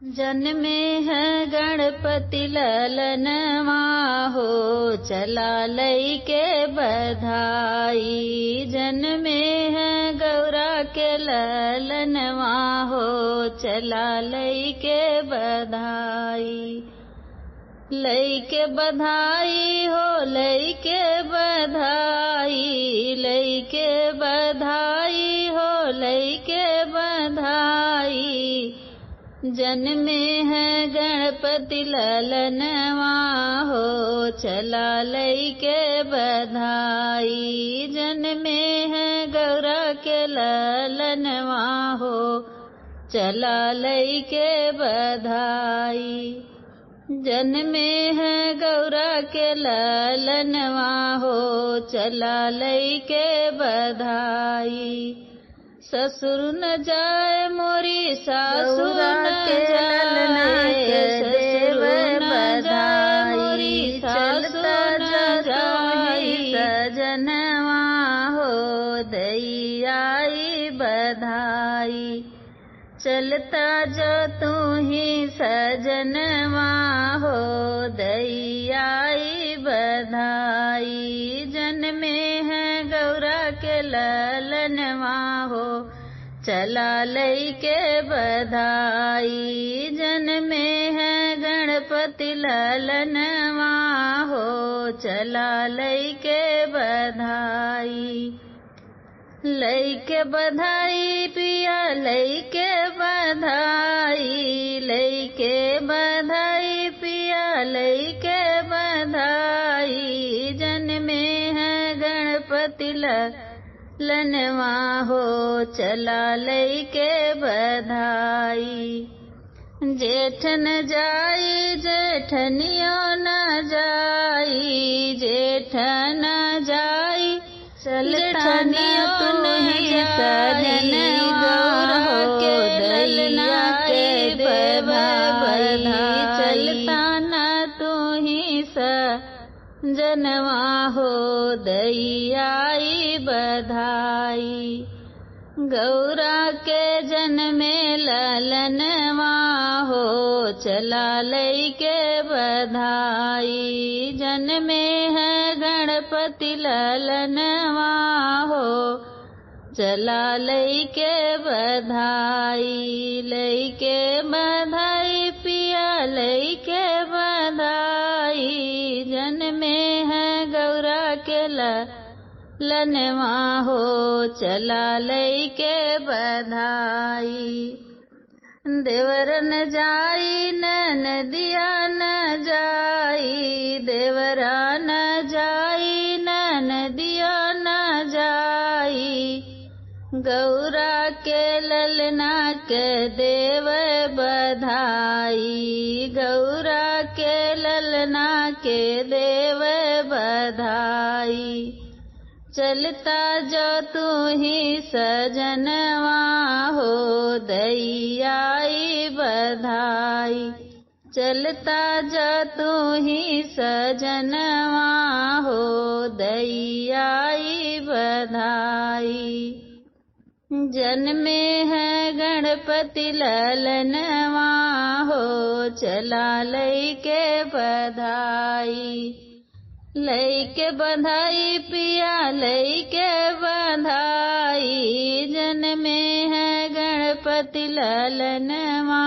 जन्मे है गणपति ललनवा हो, चला लई के बधाई। जन्मे है गौरा के ललनवा हो, चला लई के बधाई। लई के बधाई हो, लई के बधाई, लई के बधाई हो, लई के बधाई। जन्मे है गणपति ललनवा हो, चला लई के बधाई। जन्मे है गौरा के ललनवा हो, चला लई के बधाई। जन्मे है गौरा के ललनवा हो, चला लई के बधाई। ससुर न जाए मोरी सासु न जाए, ससुर न जाए मोरी सासु न जाए। सजनवा हो दई आई बधाई, चलता जो तू ही सजनवा हो दई आई बधाई। जन्मे है गौरा के ललनवा हो, चला लई के बधाई। जन्मे है गणपति ललनवा हो, चला लई के बधाई। लई के बधाई पिया लई के बधाई, लई के बधाई पिया लई के बधाई। जन्मे है गणपति ललनवा हो, चला लई के बधाई। जेठ न जाई जेठनियो न जाई, जेठ न जाई चलतानियो नहीं सजनवा हो दलिया के बधाई। चलता न तू ही सजनवा हो दई आई बधाई। गौरा के जन्मे ललनवा हो, चला लई के बधाई। जन्मे है गणपति ललनवा हो, चला लई के बधाई। लई के बधाई पिया लई के बधाई। जन्मे है गौरा के ललनवा हो, चला लई के बधाई। देवर न जाई नदिया न जाई, देवरा न जाई नदिया न जाई। गौरा के ललना के देव बधाई, गौरा के ललना के देव बधाई। चलता जो तू ही सजनवा हो दई आई बधाई। चलता जो तू ही सजनवा हो दई आई बधाई। जन्मे है गणपति ललनवा हो, चला लई के बधाई। लई के बधाई पिया लई के बधाई। जन्मे है गणपति ललनवा